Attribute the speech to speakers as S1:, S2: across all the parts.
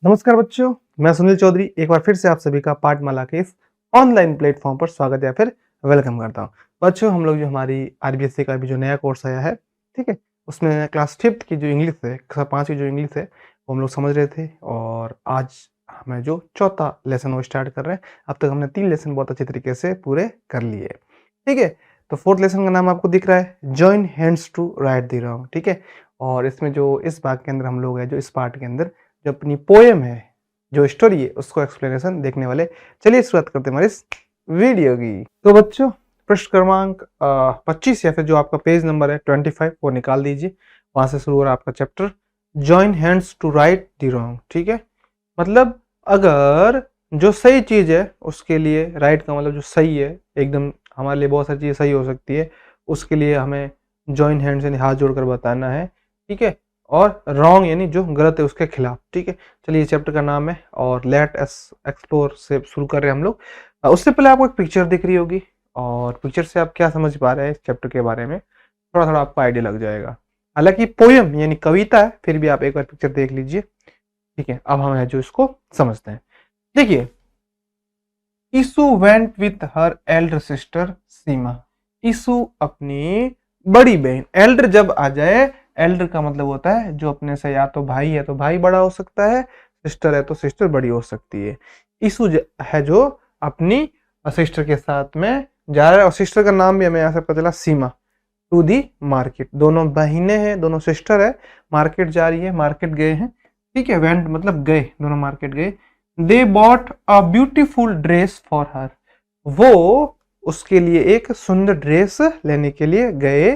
S1: नमस्कार बच्चों, मैं सुनील चौधरी एक बार फिर से आप सभी का पाठमाला के इस ऑनलाइन प्लेटफॉर्म पर स्वागत या फिर वेलकम करता हूं। बच्चों, हम लोग जो हमारी आरबीएससी का भी जो नया कोर्स आया है, ठीक है, उसमें क्लास 5th की जो इंग्लिश है, कक्षा 5 की जो इंग्लिश है, वो हम लोग समझ रहे थे और आज हमें जो चौथा लेसन वो स्टार्ट कर रहे हैं। अब तक हमने 3 लेसन बहुत अच्छे तरीके से पूरे कर लिए, ठीक है। तो 4th लेसन का नाम आपको दिख रहा है, join hands to right the wrong, ठीक है। और इसमें जो इस भाग के अंदर हम लोग है, जो इस पार्ट के अंदर जो अपनी पोएम है, जो स्टोरी है, उसको एक्सप्लेनेशन देखने वाले। चलिए शुरुआत करते हैं हमारी इस वीडियो की। तो बच्चों, पृष्ठ क्रमांक 25 या फिर जो आपका पेज नंबर है 25 वो निकाल दीजिए। वहां से शुरू हो रहा है आपका chapter join hands to right the wrong, ठीक है। मतलब अगर जो सही चीज है उसके लिए, राइट का मतलब जो सही है, एकदम हमारे लिए बहुत सारी चीजें सही हो सकती है, उसके लिए हमें जॉइन हैंड्स यानी हाथ जोड़कर बताना है, ठीक है। और रॉन्ग यानी जो गलत है उसके खिलाफ, ठीक है। चलिए, चैप्टर का नाम है और लेट अस एक्सप्लोर से शुरू कर रहे हैं हम लोग। उससे पहले आपको एक पिक्चर दिख रही होगी और पिक्चर से आप क्या समझ पा रहे हैं इस चैप्टर के बारे में, थोड़ा थोड़ा आपको आइडिया लग जाएगा। हालांकि पोयम यानी कविता है, फिर भी आप एक बार पिक्चर देख लीजिए, ठीक है। अब हम जो इसको समझते हैं, देखिए। Isu went with her elder sister Seema. Isu अपनी बड़ी बहन, एल्डर जब आ जाए, एल्डर का मतलब होता है जो अपने से, या तो भाई है तो भाई बड़ा हो सकता है, सिस्टर है तो सिस्टर बड़ी हो सकती है। ईसु है जो अपनी सिस्टर के साथ में जा रहा है, और सिस्टर का नाम भी हमें यहाँ से पता चला, सीमा। टू दी मार्केट, दोनों बहनें हैं, दोनों सिस्टर है, मार्केट जा रही है, मार्केट गए हैं, ठीक है। वेंट मतलब गए, दोनों मार्केट गए। They bought a beautiful dress for her, वो उसके लिए एक सुंदर ड्रेस लेने के लिए गए।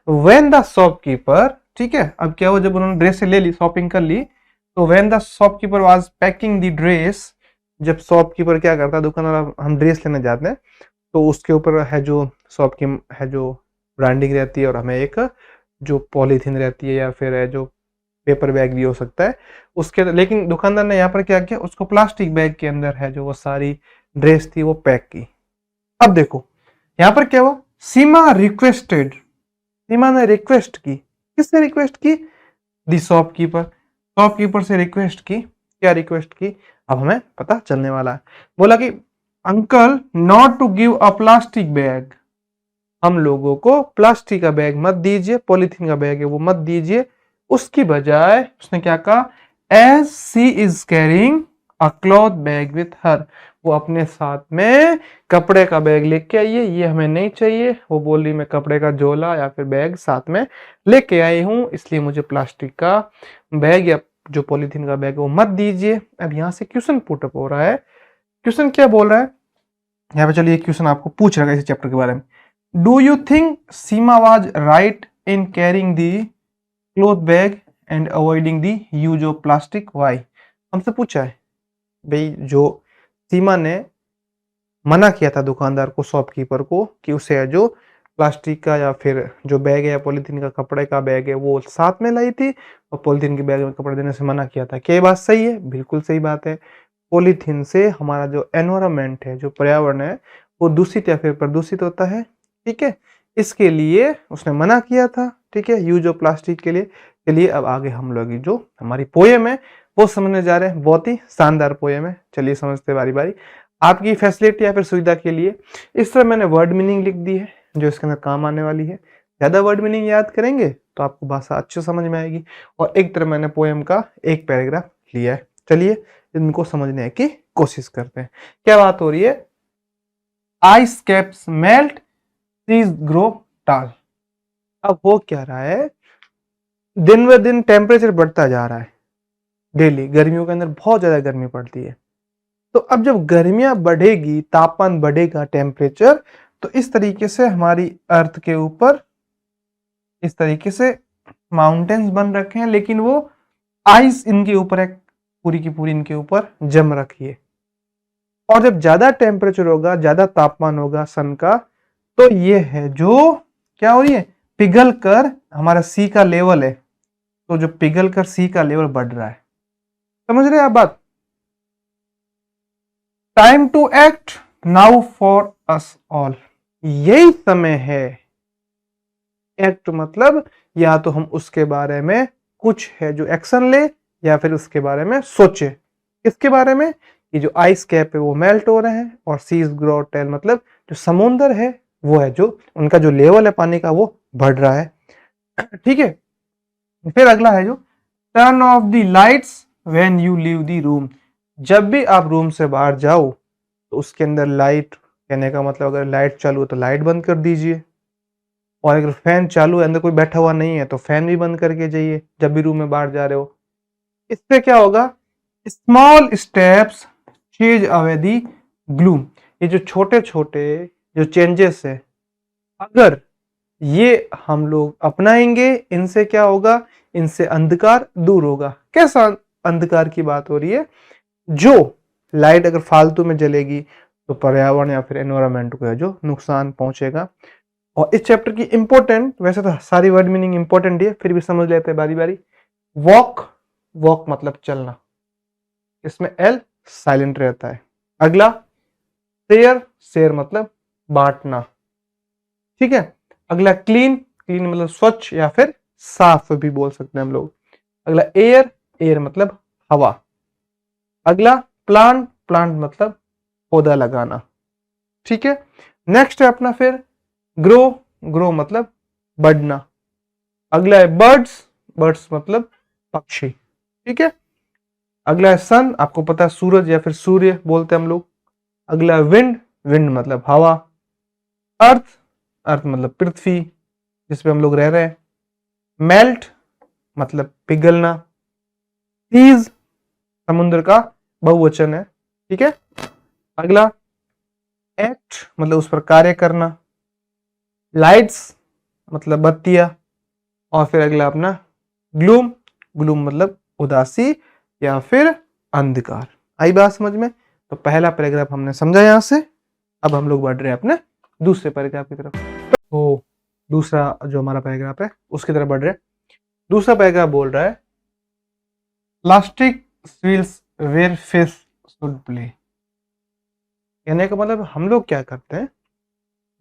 S1: वेन द शॉपकीपर, ठीक है। अब क्या हुआ, जब उन्होंने ड्रेस ले ली, शॉपिंग कर ली, तो when the shopkeeper was packing the dress, जब शॉपकीपर क्या करता है, दुकानदार, हम ड्रेस लेने जाते हैं तो उसके ऊपर है जो शॉप की है जो ब्रांडिंग रहती है, और हमें एक जो पॉलीथीन रहती है या फिर है जो पेपर बैग भी हो सकता है उसके, लेकिन दुकानदार ने यहाँ पर क्या किया, उसको प्लास्टिक बैग के अंदर है जो वो सारी ड्रेस थी वो पैक की। अब देखो यहाँ पर क्या हुआ, सीमा रिक्वेस्टेड, सीमा ने रिक्वेस्ट की, किससे रिक्वेस्ट की, दी शॉपकीपर, शॉपकीपर से रिक्वेस्ट की। क्या रिक्वेस्ट की, अब हमें पता चलने वाला है। बोला कि uncle not to give a plastic bag, हम लोगों को प्लास्टिक का बैग मत दीजिए, पॉलीथीन का बैग है वो मत दीजिए। उसकी बजाय उसने क्या कहा, as she is carrying a cloth bag with her, वो अपने साथ में कपड़े का बैग लेके आइए, ये हमें नहीं चाहिए। वो बोल रही मैं कपड़े का झोला या फिर बैग साथ में लेके आई हूं, इसलिए मुझे प्लास्टिक का बैग या जो पॉलीथीन का बैग है वो मत दीजिए। अब यहाँ से क्वेश्चन पुट अप हो रहा है, क्वेश्चन क्या बोल रहा है यहाँ पे, चलिए क्वेश्चन आपको पूछ रहा है इस चैप्टर के बारे में। Do you think Seema was right in carrying the cloth bag and avoiding the use of plastic, why. हमसे पूछा है भाई, जो सीमा ने मना किया था दुकानदार को, शॉपकीपर को, कि उसे जो प्लास्टिक का या फिर जो बैग है या पॉलीथीन का कपड़े का बैग है वो साथ में लाई थी, और पॉलीथीन के बैग में कपड़े देने से मना किया था। क्या बात सही है? बिल्कुल सही बात है। पॉलीथीन से हमारा जो एनवायरमेंट है, जो पर्यावरण है, वो दूषित या फिर प्रदूषित होता है, ठीक है। इसके लिए उसने मना किया था, ठीक है, यूज ऑफ प्लास्टिक के लिए। चलिए अब आगे हम लोग जो हमारी पोएम है वो समझने जा रहे हैं, बहुत ही शानदार पोएम है। चलिए समझते बारी बारी, आपकी फैसिलिटी या फिर सुविधा के लिए इस तरह मैंने वर्ड मीनिंग लिख दी है जो इसके अंदर काम आने वाली है। ज्यादा वर्ड मीनिंग याद करेंगे तो आपको भाषा अच्छे समझ में आएगी। और एक तरह मैंने पोएम का एक पैराग्राफ लिया है, चलिए इनको समझने की कोशिश करते हैं। क्या बात हो रही है, ice caps melt, trees grow tall. अब हो क्या रहा है, दिन ब दिन टेम्परेचर बढ़ता जा रहा है, डेली गर्मियों के अंदर बहुत ज्यादा गर्मी पड़ती है। तो अब जब गर्मियां बढ़ेगी, तापमान बढ़ेगा, टेम्परेचर, तो इस तरीके से हमारी अर्थ के ऊपर इस तरीके से माउंटेन्स बन रखे हैं, लेकिन वो आइस इनके ऊपर एक पूरी की पूरी इनके ऊपर जम रखी है। और जब ज्यादा टेम्परेचर होगा, ज्यादा तापमान होगा सन का, तो ये है जो क्या हो रही है, पिघल कर हमारा सी का लेवल है, तो जो पिघल कर सी का लेवल बढ़ रहा है। समझ रहे हैं आप बात? Time to act now for us all, यही समय है। एक्ट मतलब या तो हम उसके बारे में कुछ है जो एक्शन ले, या फिर उसके बारे में सोचे, किसके बारे में कि जो आइस कैप है वो मेल्ट हो रहे हैं और सीज ग्रो टेल मतलब जो समुंदर है वो है जो उनका जो लेवल है पानी का वो बढ़ रहा है। ठीक है, फिर अगला है जो turn off the lights when you leave the room. जब भी आप रूम से बाहर जाओ तो उसके अंदर लाइट, कहने का मतलब अगर लाइट चालू है तो लाइट बंद कर दीजिए, और अगर फैन चालू है, अंदर कोई बैठा हुआ नहीं है तो फैन भी बंद करके जाइए जब भी रूम में बाहर जा रहे हो। इससे क्या होगा, स्मॉल स्टेप्स चेंज अवे दी ग्लूम। ये जो छोटे छोटे जो चेंजेस है अगर ये हम लोग अपनाएंगे, इनसे क्या होगा, इनसे अंधकार दूर होगा। कैसा अंधकार की बात हो रही है, जो लाइट अगर फालतू में जलेगी तो पर्यावरण या फिर एनवायरमेंट को है जो नुकसान पहुंचेगा। और इस चैप्टर की इंपॉर्टेंट, वैसे तो सारी वर्ड मीनिंग इंपॉर्टेंट है, फिर भी समझ लेते हैं बारी बारी। वॉक, वॉक मतलब चलना, इसमें एल साइलेंट रहता है। अगला शेयर, शेयर मतलब बांटना। ठीक है, अगला क्लीन, क्लीन मतलब स्वच्छ या फिर साफ भी बोल सकते हैं हम लोग। अगला एयर, एयर मतलब हवा। अगला प्लांट, प्लांट मतलब पौधा लगाना। ठीक है, नेक्स्ट है अपना फिर ग्रो, ग्रो मतलब बढ़ना। अगला है बर्ड्स, बर्ड्स मतलब पक्षी। ठीक है, अगला है सन, आपको पता है सूरज या फिर सूर्य बोलते हैं हम लोग। अगला है विंड, विंड मतलब हवा। अर्थ, अर्थ मतलब पृथ्वी जिस पे हम लोग रह रहे हैं। मेल्ट मतलब पिघलना। सीज समुद्र का बहुवचन है। ठीक है, अगला एक्ट मतलब उस पर कार्य करना। लाइट्स मतलब बत्तियां। और फिर अगला अपना ग्लूम, ग्लूम मतलब उदासी या फिर अंधकार। आई बात समझ में? तो पहला पैराग्राफ हमने समझा यहां से। अब हम लोग बढ़ रहे हैं अपने दूसरे पैराग्राफ की तरफ। तो दूसरा जो हमारा पैराग्राफ है उसकी तरफ बढ़ रहे हैं। दूसरा पैराग्राफ बोल रहा है plastic swirls where fish should play. कहने का मतलब हम लोग क्या करते हैं,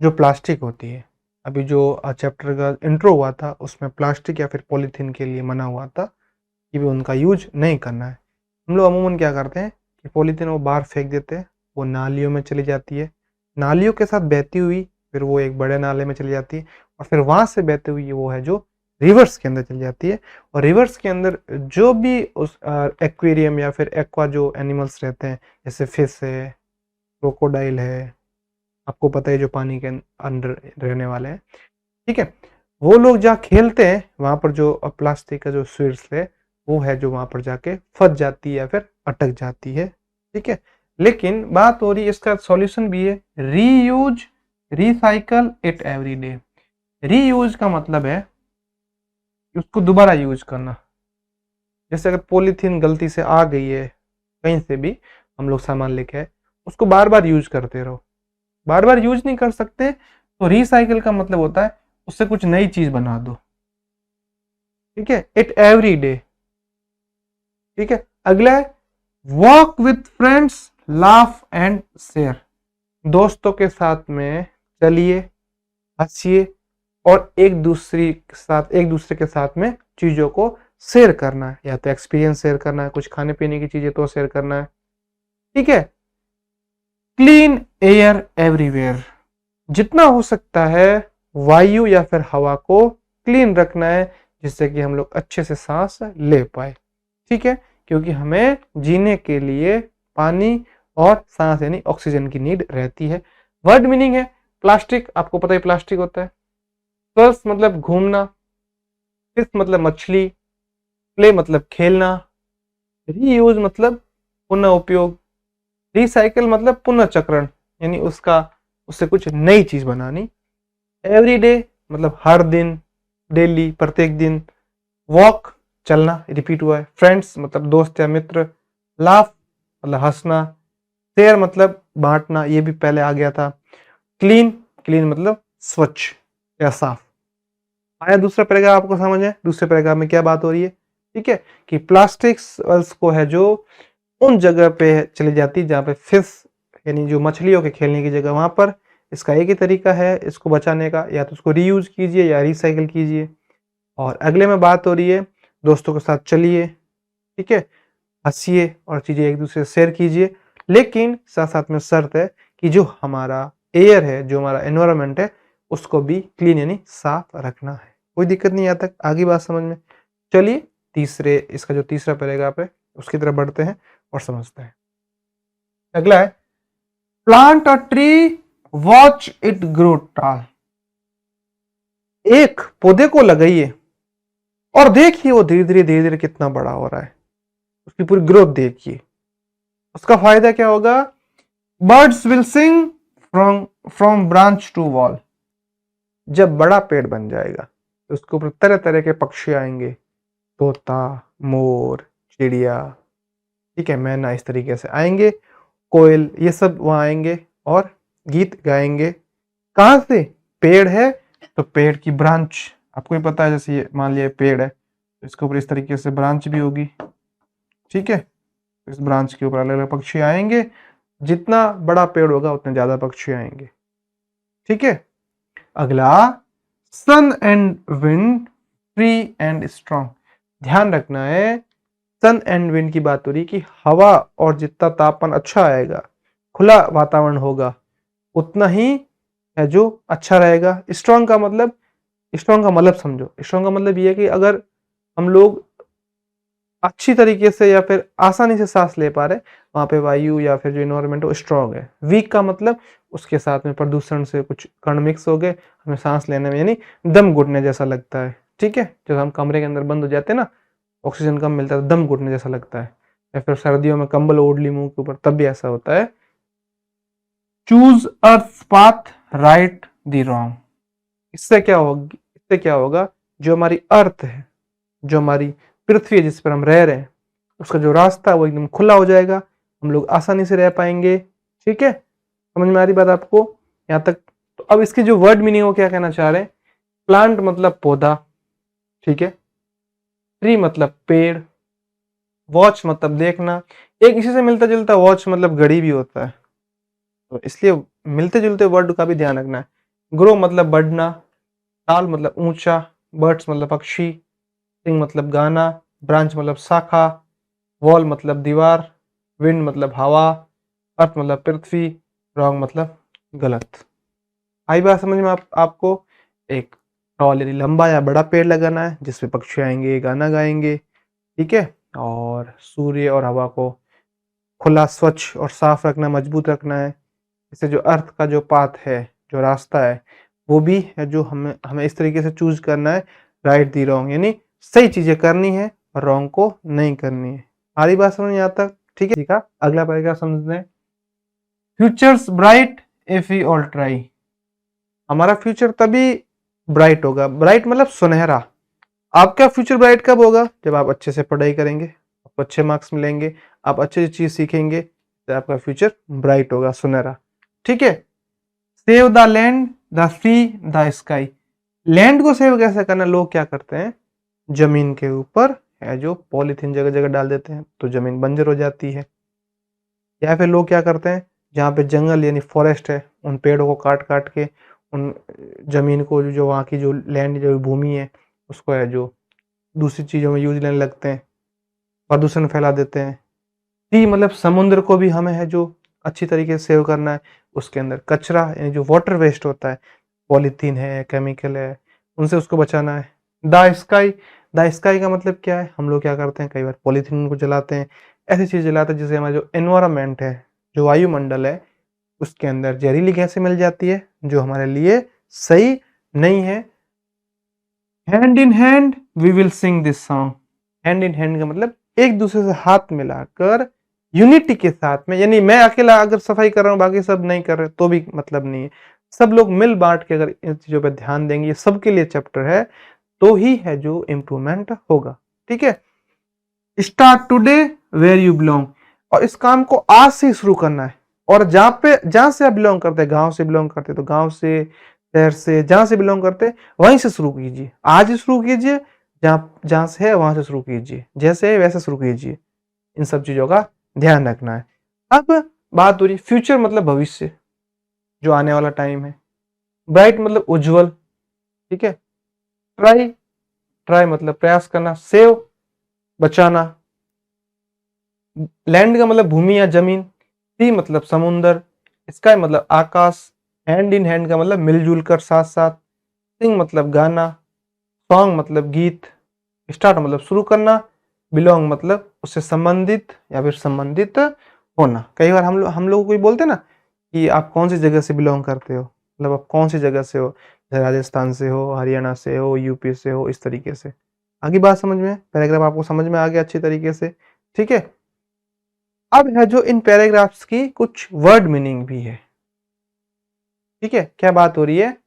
S1: जो प्लास्टिक होती है, अभी जो चैप्टर का इंट्रो हुआ था उसमें प्लास्टिक या फिर पॉलीथीन के लिए मना हुआ था कि भी उनका यूज नहीं करना है। हम लोग अमूमन क्या करते हैं कि पॉलीथीन वो बाहर फेंक देते हैं, वो नालियों में चली जाती है, नालियों के साथ बहती हुई फिर वो एक बड़े नाले में चली जाती है, और फिर वहां से बहती हुई वो है जो रिवर्स के अंदर चली जाती है। और रिवर्स के अंदर जो भी उस एक्वेरियम या फिर एक्वा जो एनिमल्स रहते हैं, जैसे फिश है, क्रोकोडाइल है, आपको पता है जो पानी के अंदर रहने वाले हैं। ठीक है, वो लोग जहाँ खेलते हैं वहां पर जो प्लास्टिक का जो स्विर्स है वो है जो वहां पर जाके फंस जाती है या फिर अटक जाती है। ठीक है, लेकिन बात हो रही है इसका सॉल्यूशन भी है, reuse recycle it every day. Reuse का मतलब है उसको दोबारा यूज करना। जैसे अगर पॉलीथीन गलती से आ गई है कहीं से भी, हम लोग सामान लेके आए, उसको बार बार यूज करते रहो। बार बार यूज नहीं कर सकते तो रिसाइकल का मतलब होता है उससे कुछ नई चीज बना दो। ठीक है, इट एवरी डे। ठीक है, अगला है walk with friends laugh and share. दोस्तों के साथ में चलिए, हंसिए और एक दूसरे के साथ में चीजों को शेयर करना है, या तो एक्सपीरियंस शेयर करना है, कुछ खाने पीने की चीजें तो शेयर करना है। ठीक है, क्लीन एयर एवरीवेयर, जितना हो सकता है वायु या फिर हवा को क्लीन रखना है जिससे कि हम लोग अच्छे से सांस ले पाए। ठीक है, क्योंकि हमें जीने के लिए पानी और सांस यानी ऑक्सीजन की नीड रहती है। वर्ड मीनिंग है प्लास्टिक, आपको पता है प्लास्टिक होता है। सर्फ मतलब घूमना, फिश मतलब मछली, प्ले मतलब खेलना, रीयूज मतलब पुनः उपयोग, रिसाइकल मतलब पुनः चक्रण यानी उससे कुछ नई चीज बनानी, एवरीडे मतलब हर दिन, डेली प्रत्येक दिन, वॉक चलना रिपीट हुआ है, फ्रेंड्स मतलब दोस्त या मित्र, लाफ मतलब हंसना, शेयर मतलब बांटना, ये भी पहले आ गया था, क्लीन, क्लीन मतलब स्वच्छ या साफ। आया दूसरा पैराग्राफ आपको समझ है? दूसरे पैराग्राफ में क्या बात हो रही है? ठीक है, कि प्लास्टिक्स को है जो उन जगह पे चली जाती है जहाँ पे फिश यानी जो मछलियों के खेलने की जगह, वहां पर इसका एक ही तरीका है इसको बचाने का, या तो उसको रीयूज कीजिए या रिसाइकिल कीजिए। और अगले में बात हो रही है दोस्तों के साथ चलिए। ठीक है, हंसिए और चीजें एक दूसरे से शेयर कीजिए, लेकिन साथ साथ में शर्त है कि जो हमारा एयर है, जो हमारा एनवायरनमेंट है, उसको भी क्लीन यानी साफ रखना है। कोई दिक्कत नहीं आता, आगे बात समझ में। चलिए तीसरे, इसका जो तीसरा पैराग्राफ है उसकी तरफ बढ़ते हैं और समझते हैं। अगला है plant a tree, watch it grow tall. एक पौधे को लगाइए और देखिए वो धीरे धीरे कितना बड़ा हो रहा है, उसकी पूरी ग्रोथ देखिए। उसका फायदा क्या होगा? Birds will sing from from branch to wall. जब बड़ा पेड़ बन जाएगा तो उसके ऊपर तरह तरह के पक्षी आएंगे, तोता, मोर, चिड़िया, ठीक है, मैना, इस तरीके से आएंगे, कोयल, ये सब वहां आएंगे और गीत गाएंगे। कहां से? पेड़ है तो पेड़ की ब्रांच, आपको ही पता है, जैसे ये मान लिया पेड़ है तो इसके ऊपर इस तरीके से ब्रांच भी होगी, ठीक है। इस ब्रांच के ऊपर अलग अलग पक्षी आएंगे, जितना बड़ा पेड़ होगा उतने ज्यादा पक्षी आएंगे, ठीक है। अगला, sun and wind free and strong. ध्यान रखना है, सन एंड विंड की बात हो रही कि हवा और जितना तापमान अच्छा आएगा, खुला वातावरण होगा, उतना ही है जो अच्छा रहेगा। स्ट्रॉन्ग का मतलब समझो, स्ट्रॉन्ग का मतलब ये है कि अगर हम लोग अच्छी तरीके से या फिर आसानी से सांस ले पा रहे, वहां पे वायु या फिर जो इन्वायरमेंट वो स्ट्रॉन्ग है। वीक का मतलब उसके साथ में प्रदूषण से कुछ कण मिक्स हो गए, हमें सांस लेने में यानी दम घुटने जैसा लगता है, ठीक है। जब हम कमरे के अंदर बंद हो जाते हैं ना, ऑक्सीजन कम मिलता है तो दम घुटने जैसा लगता है, या फिर सर्दियों में कंबल ओढ़ ली मुंह के ऊपर तब भी ऐसा होता है। Choose earth path, right the wrong. इससे क्या होगा, जो हमारी अर्थ है, जो हमारी पृथ्वी है जिस पर हम रह रहे हैं, उसका जो रास्ता है वो एकदम खुला हो जाएगा, हम लोग आसानी से रह पाएंगे, ठीक है। समझ में आ रही बात आपको यहाँ तक? तो अब इसकी जो वर्ड मीनिंग हो, क्या कहना चाह रहे हैं? प्लांट मतलब पौधा, ठीक है। ट्री मतलब पेड़, वॉच मतलब देखना, एक इसी से मिलता जुलता वॉच मतलब घड़ी भी होता है, तो इसलिए मिलते जुलते वर्ड का भी ध्यान रखना है। ग्रो मतलब बढ़ना, टाल मतलब ऊंचा, बर्ड्स मतलब पक्षी, सिंग मतलब गाना, ब्रांच मतलब शाखा, वॉल मतलब दीवार, विंड मतलब हवा, अर्थ मतलब पृथ्वी, रॉन्ग मतलब गलत। आई बात समझ में आपको? एक टॉल यानी लंबा या बड़ा पेड़ लगाना है जिसपे पक्षी आएंगे, गाना गाएंगे, ठीक है। और सूर्य और हवा को खुला, स्वच्छ और साफ रखना, मजबूत रखना है। इससे जो अर्थ का जो पाथ है, जो रास्ता है, वो भी है जो हमें हमें इस तरीके से चूज करना है, राइट दी रॉन्ग, यानी सही चीजें करनी है और रॉन्ग को नहीं करनी है। हमारी बात समझ यहाँ तक? ठीक है, ठीक है। अगला पैराग्राफ समझते हैं। Futures bright if we all try. हमारा फ्यूचर तभी ब्राइट होगा, ब्राइट मतलब सुनहरा। आपका फ्यूचर ब्राइट कब होगा? जब आप अच्छे से पढ़ाई करेंगे, आपको अच्छे मार्क्स मिलेंगे, आप अच्छी चीज सीखेंगे, तो आपका फ्यूचर ब्राइट होगा, सुनहरा, ठीक है। Save the land, the sea, the sky. Land को सेव कैसे करना? लोग क्या करते हैं, जमीन के ऊपर है जो पॉलीथीन जगह जगह डाल देते हैं तो जमीन बंजर हो जाती है। या फिर लोग क्या करते हैं, जहाँ पे जंगल यानी फॉरेस्ट है, उन पेड़ों को काट काट के उन जमीन को, जो वहाँ की जो लैंड, जो भूमि है, उसको है जो दूसरी चीजों में यूज लेने लगते हैं, प्रदूषण फैला देते हैं। सी मतलब समुद्र को भी हमें है जो अच्छी तरीके से सेव करना है। उसके अंदर कचरा यानी जो वाटर वेस्ट होता है, पॉलीथीन है, केमिकल है, उनसे उसको बचाना है। द स्काई, द स्काई का मतलब क्या है? हम लोग क्या करते हैं, कई बार पॉलीथीन को जलाते हैं, ऐसी चीज जलाते हैं जिससे हमारा जो एनवायरमेंट है, जो वायुमंडल है, उसके अंदर जहरीली गैसें मिल जाती है जो हमारे लिए सही नहीं है। Hand in hand we will sing this song. Hand in hand का मतलब एक दूसरे से हाथ मिलाकर यूनिटी के साथ में, यानी मैं अकेला अगर सफाई कर रहा हूँ बाकी सब नहीं कर रहे तो भी मतलब नहीं है। सब लोग मिल बांट के अगर इन चीजों पर ध्यान देंगे, ये सबके लिए चैप्टर है, तो ही है जो इम्प्रूवमेंट होगा, ठीक है। Start today where you belong. और इस काम को आज से शुरू करना है, और जहां से आप बिलोंग करते हैं, गांव से बिलोंग करते हैं तो गांव से, शहर से, जहां से बिलोंग करते हैं वहीं से शुरू कीजिए, आज ही शुरू कीजिए। जहां जहां से है वहां से शुरू कीजिए, जैसे है वैसे शुरू कीजिए। इन सब चीजों का ध्यान रखना है। अब बात हो रही फ्यूचर मतलब भविष्य, जो आने वाला टाइम है। ब्राइट मतलब उज्जवल, ठीक है। ट्राई, ट्राई मतलब प्रयास करना। सेव बचाना, लैंड का मतलब भूमि या जमीन, सी मतलब समुंदर, स्काई मतलब आकाश, हैंड इन हैंड का मतलब मिलजुल कर साथ साथ, सिंग मतलब गाना, सॉन्ग मतलब गीत, स्टार्ट मतलब शुरू करना, बिलोंग मतलब उससे संबंधित या फिर संबंधित होना। कई बार हम लोग कोई बोलते हैं ना कि आप कौन सी जगह से बिलोंग करते हो, मतलब आप कौन सी जगह से हो, जैसे राजस्थान से हो, हरियाणा से हो, यूपी से हो, इस तरीके से। आगे बात समझ में, पैराग्राफ आपको समझ में आ गया अच्छी तरीके से, ठीक है। अब है जो इन पैराग्राफ्स की कुछ वर्ड मीनिंग भी है, ठीक है। क्या बात हो रही है,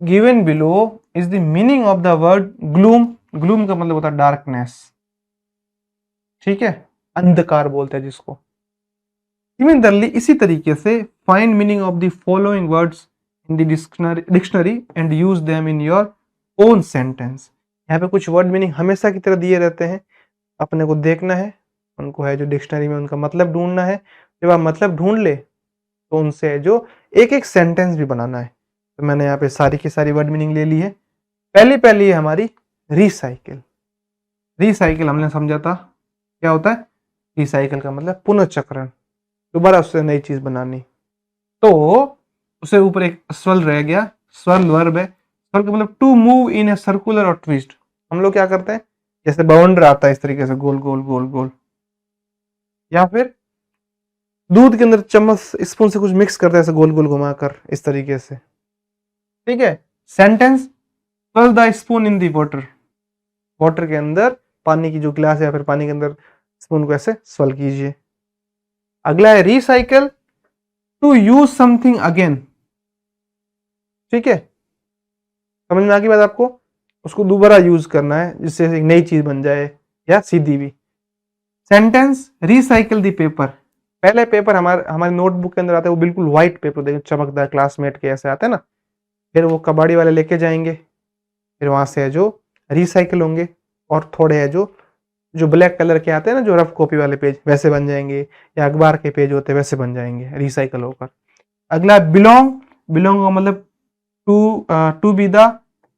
S1: given below is the meaning of the word gloom. Gloom का मतलब होता है डार्कनेस, ठीक है, अंधकार बोलते हैं जिसको। सिमिलरली इसी तरीके से find meaning of the following words in the dictionary and use them in your own sentence. यहाँ पे कुछ वर्ड मीनिंग हमेशा की तरह दिए रहते हैं, अपने को देखना है, उनको है जो डिक्शनरी में उनका मतलब ढूंढना है। जब आप मतलब ढूंढ ले तो उनसे जो एक एक सेंटेंस भी बनाना है। तो मैंने यहाँ पे सारी की सारी वर्ड मीनिंग ले ली है। पहली है हमारी रिसाइकिल। रिसाइकिल हमने समझा था क्या होता है, रिसाइकिल का मतलब पुनर्चक्रण, दोबारा उससे नई चीज बनानी। तो उससे ऊपर एक स्वर्ल रह गया, स्वर्ल वर्ब है। स्वर्ल का मतलब to move in a circular और ट्विस्ट। हम लोग क्या करते हैं, जैसे बाउंडर आता है इस तरीके से गोल गोल गोल गोल, या फिर दूध के अंदर चम्मच स्पून से कुछ मिक्स करते हैं ऐसे गोल गोल घुमाकर इस तरीके से, ठीक है। Sentence, swirl the spoon in the water. Water के अंदर पानी की जो गिलास है या फिर पानी के अंदर स्पून को ऐसे स्वर्ल कीजिए। अगला है recycle, to use something again, ठीक है। समझ में आ गई बात आपको, उसको दोबारा यूज करना है जिससे एक नई चीज बन जाए या सीधी भी। Sentence, recycle the paper. पहले पेपर हमारे नोटबुक के अंदर आता है वो बिल्कुल व्हाइट पेपर, देखो चमकदार क्लासमेट के ऐसे आते हैं ना, फिर वो कबाड़ी वाले लेके जाएंगे, फिर वहां से है जो रिसाइकिल होंगे और थोड़े है जो जो ब्लैक कलर के आते हैं ना, जो रफ कॉपी वाले पेज वैसे बन जाएंगे, या अखबार के पेज होते हैं वैसे बन जाएंगे रिसाइकल होकर। अगला बिलोंग। बिलोंग का मतलब to be the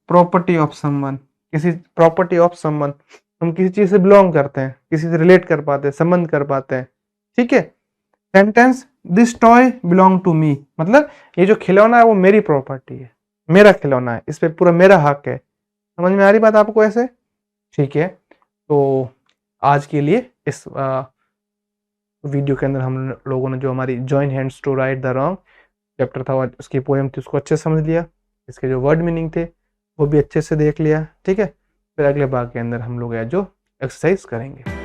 S1: property of someone, किसी प्रॉपर्टी ऑफ समवन, हम किसी चीज से बिलोंग करते हैं, किसी से रिलेट कर पाते हैं, संबंध कर पाते हैं, ठीक है। Sentence, this toy belong to me, मतलब ये जो खिलौना है वो मेरी प्रॉपर्टी है, मेरा खिलौना है, इस पे पूरा मेरा हक है। समझ में आ रही बात आपको ऐसे, ठीक है। तो आज के लिए इस वीडियो के अंदर हम लोगों ने जो हमारी join hands to right the wrong chapter था, उसकी पोएम थी, उसको अच्छे से समझ लिया, इसके जो वर्ड मीनिंग थे वो भी अच्छे से देख लिया, ठीक है। फिर अगले भाग के अंदर हम लोग जो एक्सरसाइज करेंगे।